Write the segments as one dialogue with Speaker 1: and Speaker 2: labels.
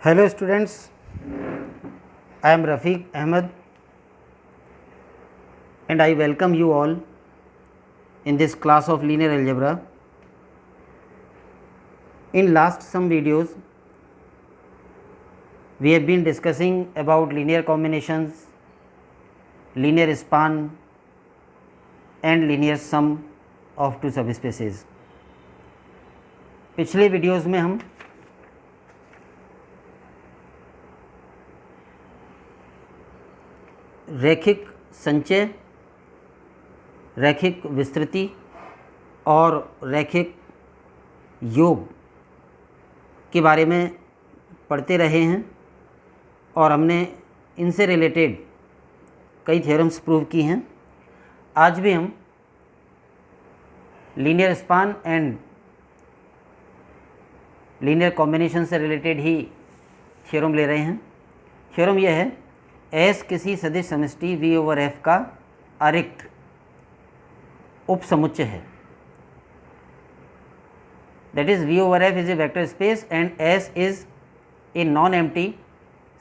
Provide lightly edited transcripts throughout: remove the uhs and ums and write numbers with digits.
Speaker 1: Hello students, I am Rafiq Ahmed and I welcome you all in this class of linear algebra. In last some videos we have been discussing about linear combinations, linear span and linear sum of two subspaces. पिछले videos में हम रैखिक संचय, रैखिक विस्तृति और रैखिक योग के बारे में पढ़ते रहे हैं और हमने इनसे रिलेटेड कई थ्योरम्स प्रूव की हैं। आज भी हम linear span and linear combination से रिलेटेड ही थ्योरम ले रहे हैं। थ्योरम यह है, एस किसी सदिश समष्टि V ओवर F का अरिक्त उपसमुच्चय है। That is V over F is a vector space and S is a non empty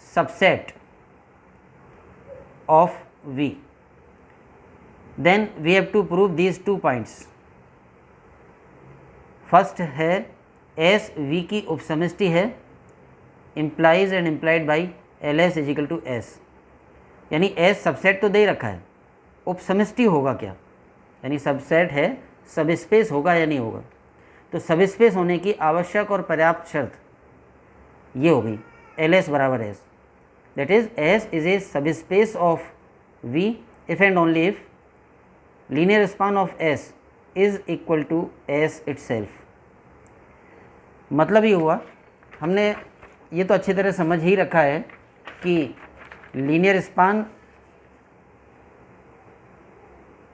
Speaker 1: subset of V. Then we have to prove these two points. First है S V की उपसमष्टि है, implies and implied by LS is equal to S। यानी S subset तो दे ही रखा है, उपसमष्टि होगा क्या, यानी सबसेट है, सब स्पेस होगा या नहीं होगा। तो सब स्पेस होने की आवश्यक और पर्याप्त शर्त ये हो गई, LS बराबर S। That is S is a subspace of V if and only if linear span of S is equal to S itself. मतलब ये हुआ, हमने ये तो अच्छी तरह समझ ही रखा है कि लीनियर स्पान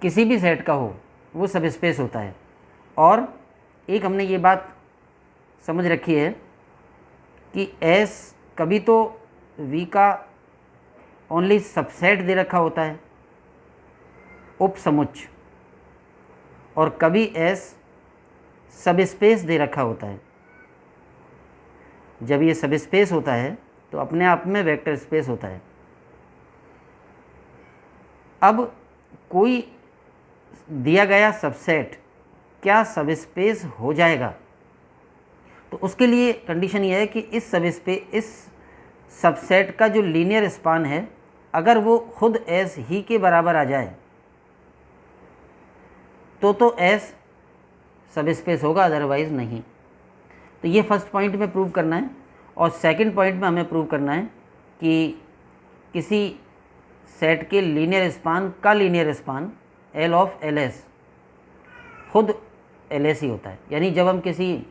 Speaker 1: किसी भी सेट का हो वो सब स्पेस होता है। और एक हमने ये बात समझ रखी है कि S कभी तो V का ओनली सबसेट दे रखा होता है, उपसमुच्चय, और कभी S सब स्पेस दे रखा होता है। जब ये सब स्पेस होता है तो अपने आप में वेक्टर स्पेस होता है। अब कोई दिया गया सबसेट क्या सब स्पेस हो जाएगा, तो उसके लिए कंडीशन ये है कि इस सबसेट का जो लीनियर स्पान है, अगर वो खुद S ही के बराबर आ जाए तो S सब स्पेस होगा, अदरवाइज नहीं। तो ये फर्स्ट पॉइंट में प्रूव करना है। और सेकंड पॉइंट में हमें प्रूव करना है कि किसी सेट के लीनियर स्पान का linear span L of LS खुद LS ही होता है। यानी जब हम किसी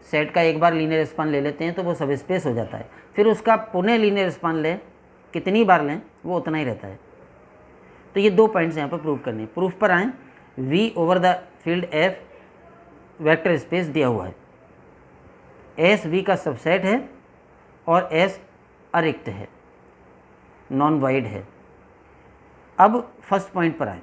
Speaker 1: सेट का एक बार लीनियर स्पान ले लेते हैं तो वो सब स्पेस हो जाता है, फिर उसका पुनः लीनियर स्पान लें, कितनी बार लें वो उतना ही रहता है। तो ये दो पॉइंट्स यहाँ पर प्रूव करने। प्रूफ पर आएँ, V over the field F vector space दिया हुआ है, S V का सबसेट है और S अरिक्त है, नॉन वाइड है। अब फर्स्ट पॉइंट पर आए,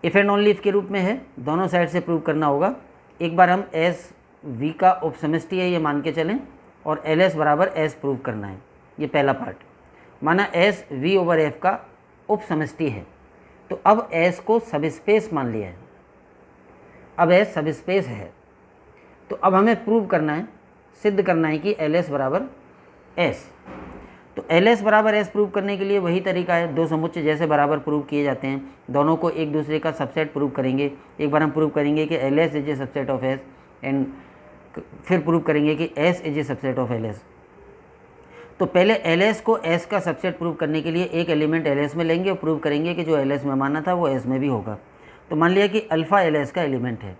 Speaker 1: इफ एंड ओनली इफ के रूप में है, दोनों साइड से प्रूव करना होगा। एक बार हम S V का उपसमष्टि है ये मान के चलें और LS बराबर S प्रूव करना है। ये पहला पार्ट माना S V ओवर F का उपसमष्टि है, तो अब S को सब स्पेस मान लिया है, अब S सब स्पेस है। तो अब हमें प्रूव करना है, सिद्ध करना है कि LS बराबर S। तो LS बराबर S प्रूव करने के लिए वही तरीका है, दो समुच्चय जैसे बराबर प्रूव किए जाते हैं, दोनों को एक दूसरे का सबसेट प्रूव करेंगे। एक बार हम प्रूव करेंगे कि LS is a subset of S and फिर प्रूव करेंगे कि S is A subset of LS। तो पहले LS को S का सबसेट प्रूव करने के लिए एक एलिमेंट LS में लेंगे और प्रूव करेंगे कि जो LS में माना था वो S में भी होगा। तो मान लिया कि अल्फ़ा LS का एलिमेंट है।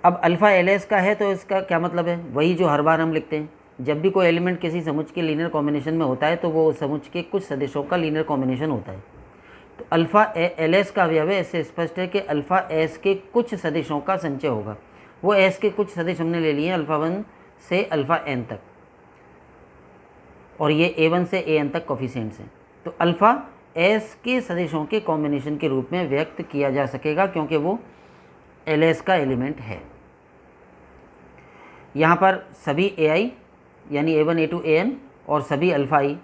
Speaker 1: अब अल्फ़ा LS का है तो इसका क्या मतलब है, वही जो हर बार हम लिखते हैं, जब भी कोई एलिमेंट किसी समुच्चय के लीनियर कॉम्बिनेशन में होता है तो वो उस समुच्चय के कुछ सदिशों का लीनियर कॉम्बिनेशन होता है। तो अल्फ़ा LS का अवयव है, इससे स्पष्ट है कि अल्फ़ा S के कुछ सदिशों का संचय होगा। वो S के कुछ सदिश हमने ले लिए अल्फ़ा 1 से अल्फ़ा n तक, और ये A1 से AN तक कोफिशिएंट्स हैं। तो अल्फ़ा S के सदिशों के कॉम्बिनेशन के रूप में व्यक्त किया जा सकेगा क्योंकि वो LS का एलिमेंट है। यहाँ पर सभी AI यानी A1 A2 AN और सभी अल्फ़ा i,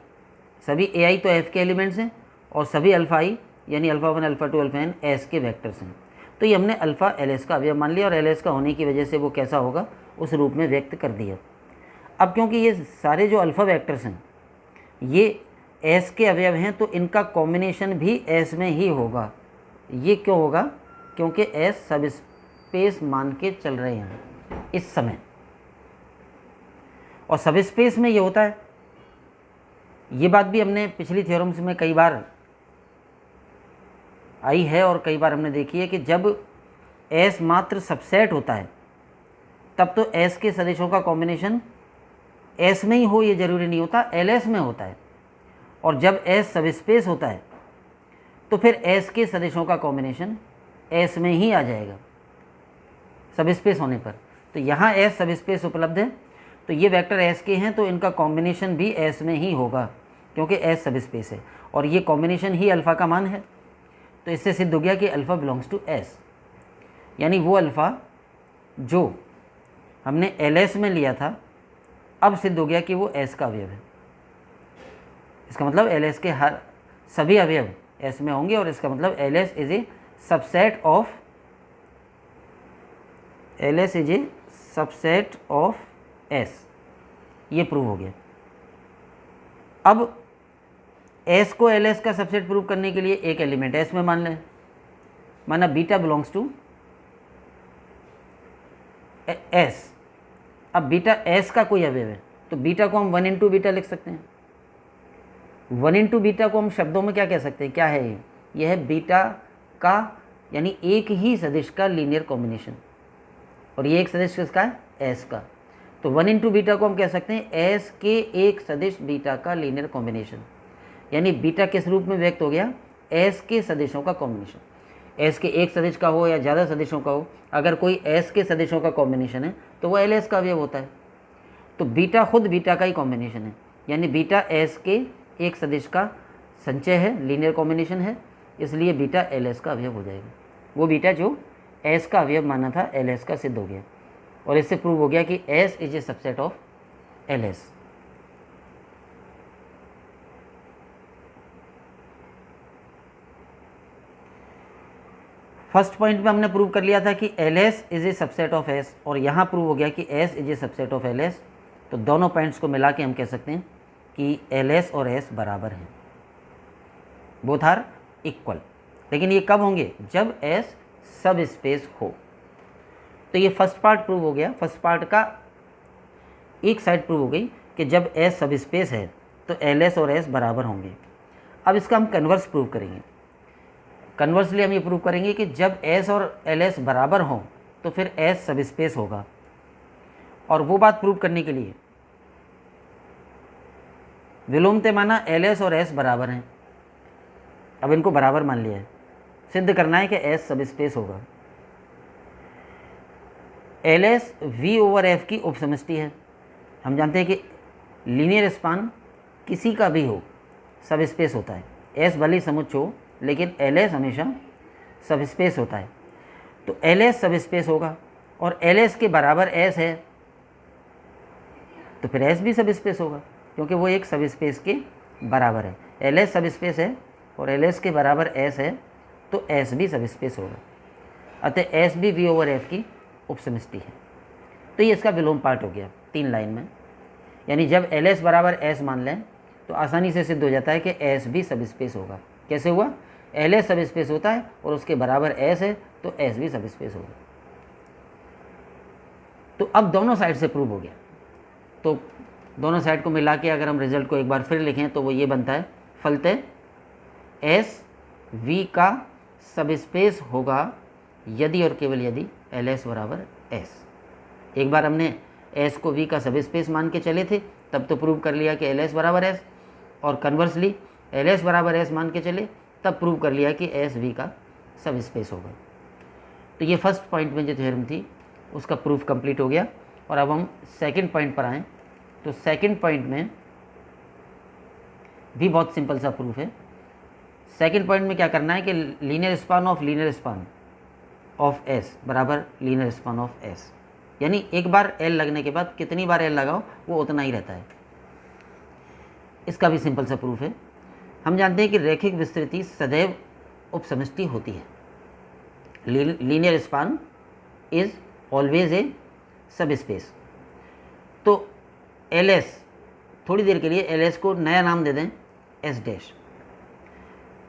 Speaker 1: सभी AI तो F के एलिमेंट्स हैं और सभी अल्फ़ा i यानी alpha 1 alpha 2 alpha n S के वेक्टर्स हैं। तो ये हमने अल्फ़ा LS का अवयव मान लिया और LS का होने की वजह से वो कैसा होगा उस रूप में व्यक्त कर दिया। अब क्योंकि ये सारे जो अल्फ़ा वेक्टर्स हैं ये S के अवयव हैं तो इनका कॉम्बिनेशन भी S में ही होगा। ये क्यों होगा? क्योंकि S सब स्पेस मान के चल रहे हैं इस समय, और सब स्पेस में ये होता है। ये बात भी हमने पिछली थ्योरम्स में कई बार आई है और कई बार हमने देखी है कि जब S मात्र सबसेट होता है तब तो S के सदिशों का कॉम्बिनेशन S में ही हो, ये ज़रूरी नहीं होता, LS में होता है। और जब S सब स्पेस होता है तो फिर S के सदिशों का कॉम्बिनेशन S में ही आ जाएगा सब स्पेस होने पर। तो यहाँ S सब स्पेस उपलब्ध है तो ये वेक्टर S के हैं तो इनका कॉम्बिनेशन भी S में ही होगा क्योंकि S सब स्पेस है और ये कॉम्बिनेशन ही अल्फ़ा का मान है। तो इससे सिद्ध हो गया कि अल्फ़ा बिलोंग्स टू S, यानी वो अल्फ़ा जो हमने LS में लिया था अब सिद्ध हो गया कि वो S का अवयव है। इसका मतलब LS के हर सभी अवयव S में होंगे और इसका मतलब LS is a subset of S, ये प्रूव हो गया। अब S को LS का सबसेट प्रूव करने के लिए एक एलिमेंट S में मान लें, माना बीटा बिलोंग्स टू S। अब बीटा S का कोई अवयव है तो बीटा को हम 1 इंटू बीटा लिख सकते हैं। 1 इंटू बीटा को हम शब्दों में क्या कह सकते हैं? क्या है ये? यह है बीटा का यानी एक ही सदिश का लीनियर कॉम्बिनेशन, और ये एक सदिश किसका है? S का। तो 1 इंटू बीटा को हम कह सकते हैं S के एक सदिश बीटा का लीनियर कॉम्बिनेशन, यानी बीटा किस रूप में व्यक्त हो गया? S के सदिशों का कॉम्बिनेशन। S के एक सदिश का हो या ज़्यादा सदिशों का हो, अगर कोई S के सदिशों का कॉम्बिनेशन है तो वो LS का अवयव होता है। तो बीटा खुद बीटा का ही कॉम्बिनेशन है, यानी बीटा S के एक सदिश का संचय है, लीनियर कॉम्बिनेशन है, इसलिए बीटा LS का अवयव हो जाएगा। वो बीटा जो S का अवयव माना था LS का सिद्ध हो गया और इससे प्रूव हो गया कि S is A subset of LS। First point में हमने प्रूव कर लिया था कि LS is a subset of S और यहाँ प्रूव हो गया कि S is A subset of LS। तो दोनों पॉइंट्स को मिला के हम कह सकते हैं कि LS और S बराबर हैं, बोथ आर इक्वल। लेकिन ये कब होंगे? जब S सब स्पेस हो। तो ये फर्स्ट पार्ट प्रूव हो गया, फर्स्ट पार्ट का एक साइड प्रूव हो गई कि जब S सब स्पेस है तो LS और S बराबर होंगे। अब इसका हम कन्वर्स प्रूव करेंगे। कन्वर्सली हम ये प्रूव करेंगे कि जब S और LS बराबर हों तो फिर S सब स्पेस होगा, और वो बात प्रूव करने के लिए विलोमते माना LS और S बराबर हैं। अब इनको बराबर मान लिया है, सिद्ध करना है कि S सब स्पेस होगा। LS V ओवर F की उपसमष्टि है। हम जानते हैं कि लीनियर स्पान किसी का भी हो सब स्पेस होता है, S भले ही समुच्चय हो लेकिन LS हमेशा सब स्पेस होता है। तो LS सब स्पेस होगा और LS के बराबर S है तो फिर S भी सब स्पेस होगा क्योंकि वो एक सब स्पेस के बराबर है। LS सब स्पेस है और LS के बराबर S है तो S भी सब स्पेस होगा, अतः S भी V ओवर F की उपसमष्टि है। तो ये इसका विलोम पार्ट हो गया 3 लाइन में, यानी जब LS बराबर S मान लें तो आसानी से सिद्ध हो जाता है कि S भी सब स्पेस होगा। कैसे हुआ? LS सब स्पेस होता है और उसके बराबर S है तो S भी सब स्पेस होगा। तो अब दोनों साइड से प्रूव हो गया। तो दोनों साइड को मिला के अगर हम रिजल्ट को एक बार फिर लिखें तो वो ये बनता है, फलतः S V का सब स्पेस होगा यदि और केवल यदि LS बराबर S। एक बार हमने S को V का सब स्पेस मान के चले थे तब तो प्रूव कर लिया कि LS बराबर S, और कन्वर्सली LS बराबर S मान के चले तब प्रूव कर लिया कि S V का सब स्पेस होगा। तो ये फर्स्ट पॉइंट में जो थ्योरम थी उसका प्रूफ कंप्लीट हो गया। और अब हम सेकंड पॉइंट पर आएँ तो सेकंड पॉइंट में भी बहुत सिंपल सा प्रूफ है। सेकंड पॉइंट में क्या करना है कि लीनियर स्पान ऑफ S बराबर लीनियर स्पान ऑफ S, यानी एक बार एल लगने के बाद कितनी बार एल लगाओ वो उतना ही रहता है। इसका भी सिंपल सा प्रूफ है। हम जानते हैं कि रैखिक विस्तृति सदैव उपसमष्टि होती है। Linear span is always a सब स्पेस। तो एल एस, थोड़ी देर के लिए एल एस को नया नाम दे दें एस डैश।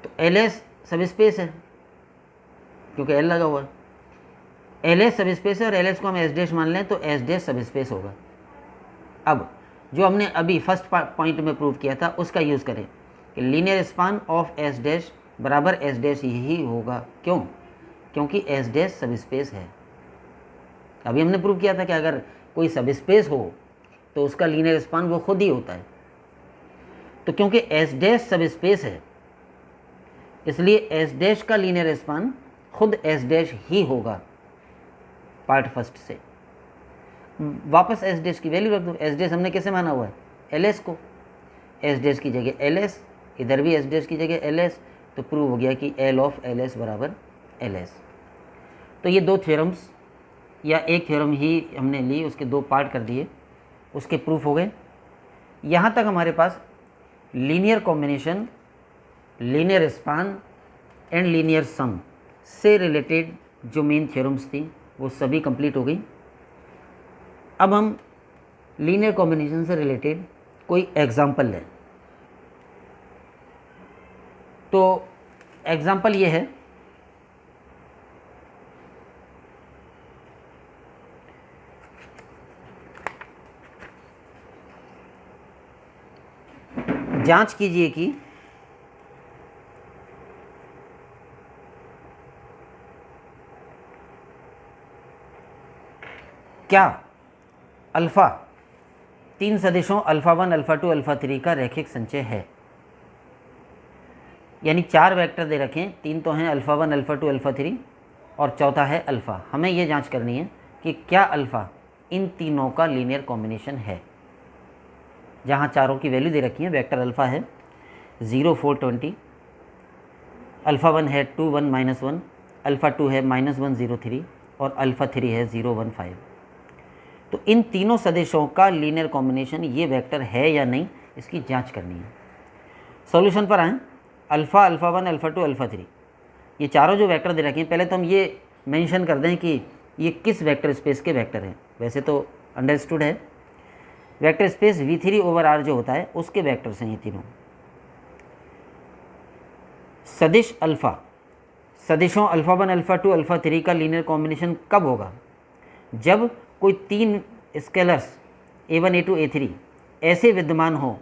Speaker 1: तो एल एस सब स्पेस है क्योंकि एल लगा हुआ है। एल एस सब स्पेस है और एल एस को हम एस डैश मान लें तो एस डैश सब स्पेस होगा। अब जो हमने अभी फर्स्ट पॉइंट में प्रूव किया था उसका यूज़ करें कि linear span of S dash बराबर एस डैश ही होगा। क्यों? क्योंकि एस डैश सब स्पेस है। अभी हमने प्रूव किया था कि अगर कोई सब स्पेस हो तो उसका लीनियर स्पान वो खुद ही होता है। तो क्योंकि एस डैश सब स्पेस है इसलिए एस डैश का लीनियर स्पान खुद एस डैश ही होगा। पार्ट फर्स्ट से वापस एस डैश की वैल्यू रख दो। एस डैश हमने कैसे माना हुआ है? एल एस को। एस डैश की जगह एल एस, इधर भी एस डैश की जगह एल एस, तो प्रूव हो गया कि एल ऑफ एल एस बराबर एल एस। तो ये दो थ्योरम्स या एक थ्योरम ही हमने ली, उसके दो पार्ट कर दिए, उसके प्रूफ हो गए। यहाँ तक हमारे पास linear combination, linear span and linear sum से रिलेटेड जो मेन थ्योरम्स थी वो सभी कंप्लीट हो गई। अब हम लीनियर कॉम्बिनेशन से रिलेटेड कोई एग्जाम्पल लें। तो एग्जाम्पल ये है, जांच कीजिए कि क्या अल्फ़ा तीन सदिशों अल्फ़ा 1, अल्फ़ा 2, अल्फ़ा 3 का रैखिक संचय है। यानी चार वेक्टर दे रखें, तीन तो हैं अल्फ़ा 1, अल्फ़ा 2, अल्फ़ा 3 और चौथा है अल्फ़ा। हमें ये जांच करनी है कि क्या अल्फ़ा इन तीनों का लीनियर कॉम्बिनेशन है। जहाँ चारों की वैल्यू दे रखी है, वेक्टर अल्फ़ा है 0, 4, 20, अल्फ़ा 1 है 2, 1, -1, अल्फ़ा 2 है -1, 0, 3 और अल्फ़ा 3 है 0, 1, 5। तो इन तीनों सदिशों का लीनियर कॉम्बिनेशन ये वेक्टर है या नहीं, इसकी जांच करनी है। सॉल्यूशन पर आएँ। अल्फ़ा, अल्फ़ा 1, अल्फ़ा 2, अल्फ़ा 3, ये चारों जो वेक्टर दे रखे हैं, पहले तो हम ये मेंशन कर दें कि ये किस वेक्टर स्पेस के वेक्टर हैं। वैसे तो अंडरस्टूड है, वेक्टर स्पेस V3/R जो होता है उसके वेक्टर्स हैं ये तीनों। सदिश अल्फ़ा, सदिशों अल्फ़ा 1, अल्फ़ा 2, अल्फ़ा 3 का लीनियर कॉम्बिनेशन कब होगा? जब कोई तीन स्केलर्स A1, A2, A3 ऐसे विद्यमान हो,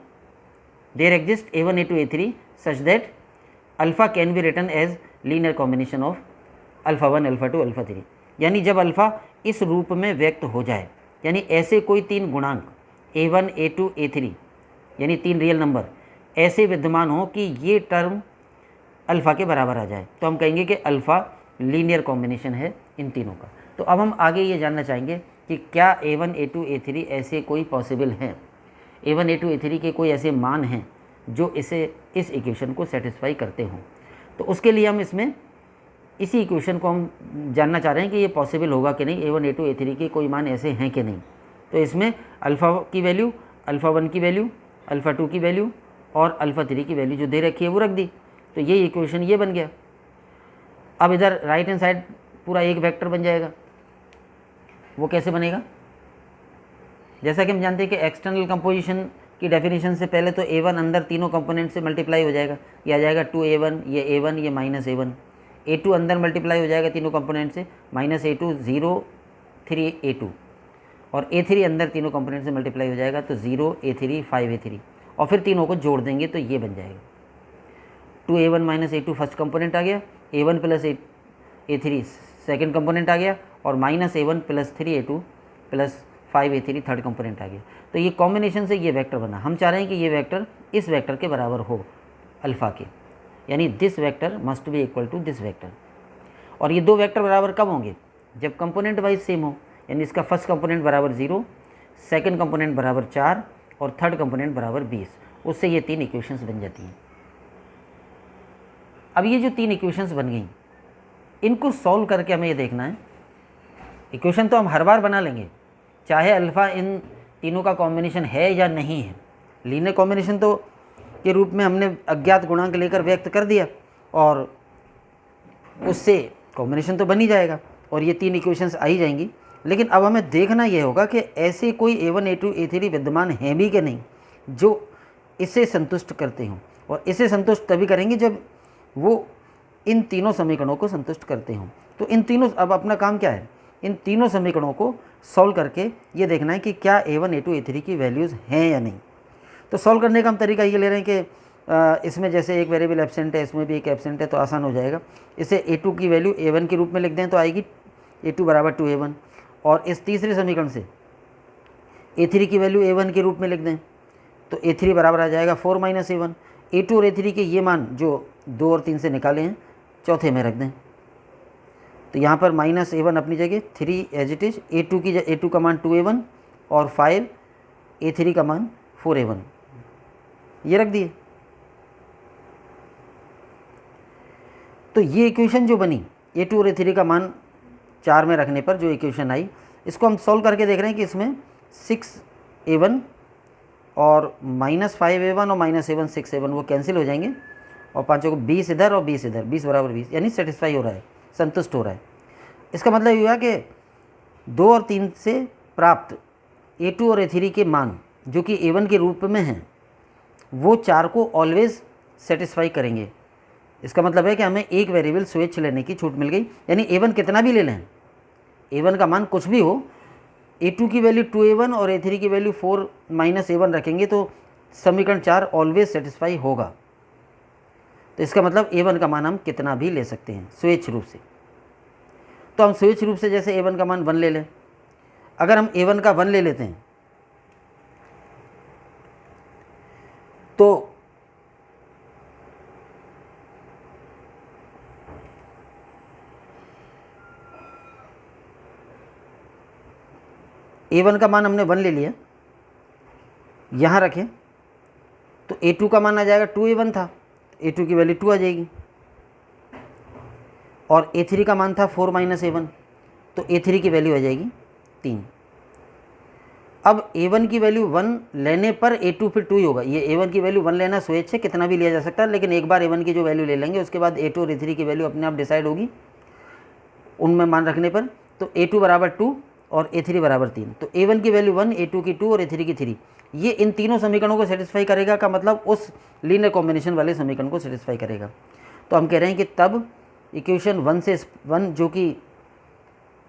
Speaker 1: there exist A1, A2, A3 such that alpha can be written as linear combination of alpha 1, alpha 2, alpha 3। यानी जब अल्फ़ा इस रूप में व्यक्त हो जाए, यानी ऐसे कोई तीन गुणांक A1, A2, A3 यानी तीन रियल नंबर ऐसे विद्यमान हो कि ये टर्म अल्फ़ा के बराबर आ जाए, तो हम कहेंगे कि अल्फ़ा लीनियर कॉम्बिनेशन है इन तीनों का। तो अब हम आगे ये जानना चाहेंगे कि क्या A1, A2, A3 ऐसे कोई पॉसिबल हैं, A1, A2, A3 के कोई ऐसे मान हैं जो इस इक्वेशन को सेटिस्फाई करते हों। तो उसके लिए हम इसमें इसी इक्वेशन को हम जानना चाह रहे हैं कि ये पॉसिबल होगा कि नहीं, A1, A2, A3 के कोई मान ऐसे हैं कि नहीं। तो इसमें अल्फ़ा की वैल्यू, अल्फ़ा 1 की वैल्यू, अल्फ़ा 2 की वैल्यू और अल्फ़ा 3 की वैल्यू जो दे रखी है वो रख दी, तो ये इक्वेशन ये बन गया। अब इधर राइट हैंड साइड पूरा एक वेक्टर बन जाएगा। वो कैसे बनेगा? जैसा कि हम जानते हैं कि एक्सटर्नल कंपोजिशन की डेफिनेशन से पहले तो A1 अंदर तीनों कंपोनेंट से मल्टीप्लाई हो जाएगा, ये आ जाएगा 2A1, ये A1, ये -A1। A2 अंदर मल्टीप्लाई हो जाएगा तीनों कंपोनेंट से, -A2, 0, 3A2 और A3 अंदर तीनों कंपोनेंट से मल्टीप्लाई हो जाएगा तो 0, A3, 5A3 और फिर तीनों को जोड़ देंगे तो ये बन जाएगा 2A1 -A2 फर्स्ट कंपोनेंट आ गया, A1 + A3 सेकेंड कंपोनेंट आ गया और -A1 + 3A2 + 5A3 third component आ गया। तो ये कॉम्बिनेशन से ये वेक्टर बना। हम चाह रहे हैं कि ये वेक्टर इस वेक्टर के बराबर हो अल्फ़ा के, यानी this vector must be equal to this vector. और ये दो वेक्टर बराबर कब होंगे? जब कंपोनेंट वाइज सेम हो, यानी इसका फर्स्ट कंपोनेंट बराबर 0, सेकेंड कंपोनेंट बराबर 4 और थर्ड कंपोनेंट बराबर 20। उससे ये तीन इक्वेशंस बन जाती हैं। अब ये जो तीन इक्वेशंस बन गई, इनको सॉल्व करके हमें ये देखना है। इक्वेशन तो हम हर बार बना लेंगे, चाहे अल्फ़ा इन तीनों का कॉम्बिनेशन है या नहीं है। लीनियर कॉम्बिनेशन तो के रूप में हमने अज्ञात गुणांक लेकर व्यक्त कर दिया और उससे कॉम्बिनेशन तो बन ही जाएगा और ये 3 इक्वेशंस आ ही जाएंगी। लेकिन अब हमें देखना ये होगा कि ऐसे कोई A1 A2 A3 विद्यमान हैं भी कि नहीं जो इसे संतुष्ट करते हों, और इसे संतुष्ट तभी करेंगे जब वो इन तीनों समीकरणों को संतुष्ट करते हों। तो इन तीनों, अब अपना काम क्या है, इन तीनों समीकरणों को सॉल्व करके ये देखना है कि क्या A1 A2 A3 की वैल्यूज़ हैं या नहीं। तो सॉल्व करने का हम तरीका ये ले रहे हैं कि इसमें जैसे एक वेरिएबल एब्सेंट है, इसमें भी एक एब्सेंट है, तो आसान हो जाएगा। इसे A2 की वैल्यू A1 के रूप में लिख दें तो आएगी A2 बराबर 2A1, और इस तीसरे समीकरण से A3 की वैल्यू A1 के रूप में लिख दें तो A3 बराबर आ जाएगा 4 माइनस A1। A2 और A3 के ये मान जो 2 और 3 से निकाले हैं चौथे में रख दें, तो यहाँ पर माइनस A1 अपनी जगह, 3 एज इट इज, A2 का मान 2A1 और 5 A3 का मान 4A1 ये रख दिए। तो ये इक्वेशन जो बनी A2 और A3 का मान 4 में रखने पर जो इक्वेशन आई, इसको हम सॉल्व करके देख रहे हैं कि इसमें 6A1 और माइनस 5A1 और माइनस A1 6A1 वो कैंसिल हो जाएंगे और पाँचों को 20 इधर और 20 इधर, 20 बराबर 20, यानी सेटिस्फाई हो रहा है, संतुष्ट हो रहा है। इसका मतलब ये हुआ कि 2 और 3 से प्राप्त A2 और A3 के मान जो कि A1 के रूप में हैं वो 4 को ऑलवेज सेटिस्फाई करेंगे। इसका मतलब है कि हमें एक वेरिएबल स्वेच्छ लेने की छूट मिल गई, यानी A1 कितना भी ले लें, A1 का मान कुछ भी हो, A2 की वैल्यू 2A1 और A3 की वैल्यू 4 माइनस A1 रखेंगे तो समीकरण 4 ऑलवेज सेटिस्फाई होगा। तो इसका मतलब A1 का मान हम कितना भी ले सकते हैं स्वेच्छ रूप से। तो हम स्वेच्छ रूप से जैसे A1 का मान 1 ले लें, अगर हम A1 का 1 ले लेते हैं तो A1 का मान हमने 1 ले लिया, यहाँ रखें तो A2 का मान आ जाएगा 2A1 था, A2 की वैल्यू 2 आ जाएगी, और A3 का मान था 4 माइनस A1, तो A3 की वैल्यू आ जाएगी 3। अब A1 की वैल्यू 1 लेने पर A2 फिर 2 ही होगा। ये A1 की वैल्यू 1 लेना स्वेच्छ है, कितना भी लिया जा सकता है, लेकिन एक बार A1 की जो वैल्यू ले लेंगे उसके बाद A2 और A3 की वैल्यू अपने आप डिसाइड होगी उनमें मान रखने पर। तो A2 बराबर 2 और A3 बराबर 3, तो A1 की वैल्यू 1, A2 की 2 और A3 की 3, ये इन तीनों समीकरणों को सेटिस्फाई करेगा, का मतलब उस लीनियर कॉम्बिनेशन वाले समीकरण को सेटिस्फाई करेगा। तो हम कह रहे हैं कि तब इक्वेशन 1 से 1 जो कि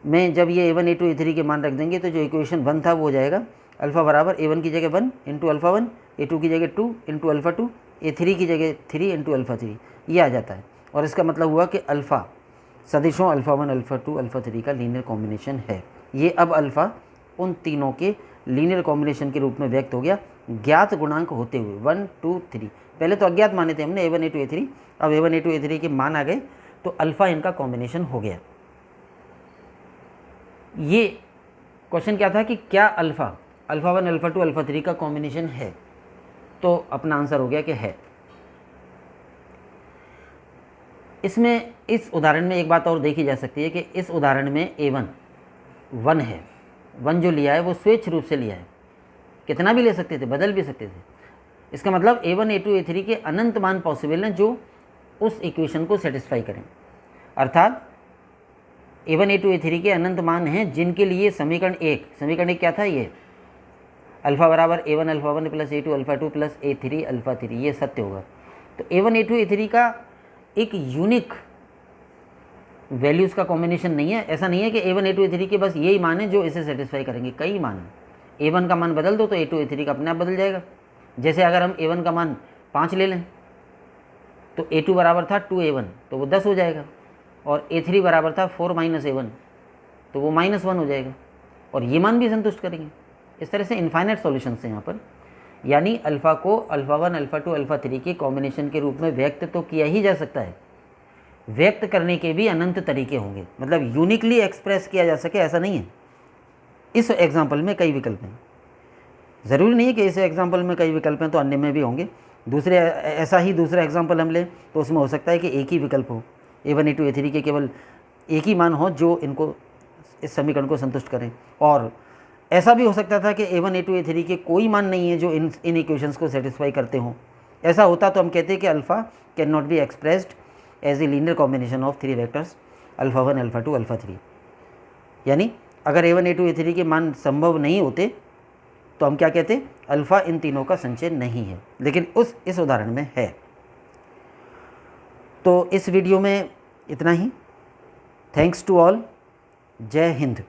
Speaker 1: में जब ये A1 A2 A3 के मान रख देंगे तो जो इक्वेशन 1 था वो हो जाएगा अल्फ़ा बराबर A1 की जगह 1 इंटू अल्फ़ा 1, A2 की जगह 2 इंटू अल्फ़ा 2, A3 की जगह 3 इंटू अल्फ़ा 3, ये आ जाता है। और इसका मतलब हुआ कि अल्फ़ा सदिशों अल्फ़ा 1 अल्फ़ा 2 अल्फ़ा 3 का लीनियर कॉम्बिनेशन है। ये अब अल्फ़ा उन तीनों के लीनियर कॉम्बिनेशन के रूप में व्यक्त हो गया ज्ञात गुणांक होते हुए 1 2 3। पहले तो अज्ञात माने थे हमने A1 A2 A3, अब A1 A2 A3 के मान आ गए तो अल्फ़ा इनका कॉम्बिनेशन हो गया। ये क्वेश्चन क्या था कि क्या अल्फ़ा 1 अल्फ़ा 2 अल्फ़ा 3 का कॉम्बिनेशन है, तो अपना आंसर हो गया कि है। इसमें इस उदाहरण में एक बात और देखी जा सकती है कि इस उदाहरण में A1 1 है, 1 जो लिया है वो स्वेच्छ रूप से लिया है, कितना भी ले सकते थे, बदल भी सकते थे। इसका मतलब A1 A2 A3 के अनंत मान पॉसिबल हैं जो उस इक्वेशन को सेटिस्फाई करें, अर्थात A1 A2 A3 के अनंत मान हैं जिनके लिए समीकरण एक क्या था, ये अल्फ़ा बराबर A1 alpha 1 plus A2 alpha 2 plus A3 alpha 3, ये सत्य होगा। तो A1 A2 A3 का एक यूनिक वैल्यूज़ का कॉम्बिनेशन नहीं है। ऐसा नहीं है कि A1 A2 A3 के बस यही मान है जो इसे सेटिस्फाई करेंगे, कई मान हैं। A1 का मान बदल दो तो A2 A3 का अपने आप बदल जाएगा। जैसे अगर हम A1 का मान 5 ले लें तो A2 बराबर था 2A1 तो वो 10 हो जाएगा, और A3 बराबर था 4 माइनस A1 तो वो -1 हो जाएगा, और ये मान भी संतुष्ट करेंगे। इस तरह से इनफाइनाइट सॉल्यूशंस हैं यहाँ पर, यानी अल्फ़ा को अल्फ़ा 1 अल्फ़ा 2 अल्फ़ा 3 के कॉम्बिनेशन के रूप में व्यक्त तो किया ही जा सकता है, व्यक्त करने के भी अनंत तरीके होंगे, मतलब यूनिकली एक्सप्रेस किया जा सके ऐसा नहीं है। इस एग्जाम्पल में कई विकल्प हैं, ज़रूरी नहीं है कि इस एग्जाम्पल में कई विकल्प हैं तो अन्य में भी होंगे। दूसरे ऐसा ही दूसरा एग्जाम्पल हम लें तो उसमें हो सकता है कि एक ही विकल्प हो, A1 A2 A3 के केवल एक ही मान हो जो इनको इस समीकरण को संतुष्ट करें, और ऐसा भी हो सकता था कि A1 A2 A3 के कोई मान नहीं है जो इन इक्वेशंस को सेटिस्फाई करते हों। ऐसा होता तो हम कहते हैं कि alpha can not be expressed as a linear combination of 3 vectors alpha 1 alpha 2 alpha 3। यानी अगर A1 A2 A3 के मान संभव नहीं होते तो हम क्या कहते, अल्फ़ा इन तीनों का संचय नहीं है, लेकिन इस उदाहरण में है। तो इस वीडियो में इतना ही। Thanks to all. जय हिंद।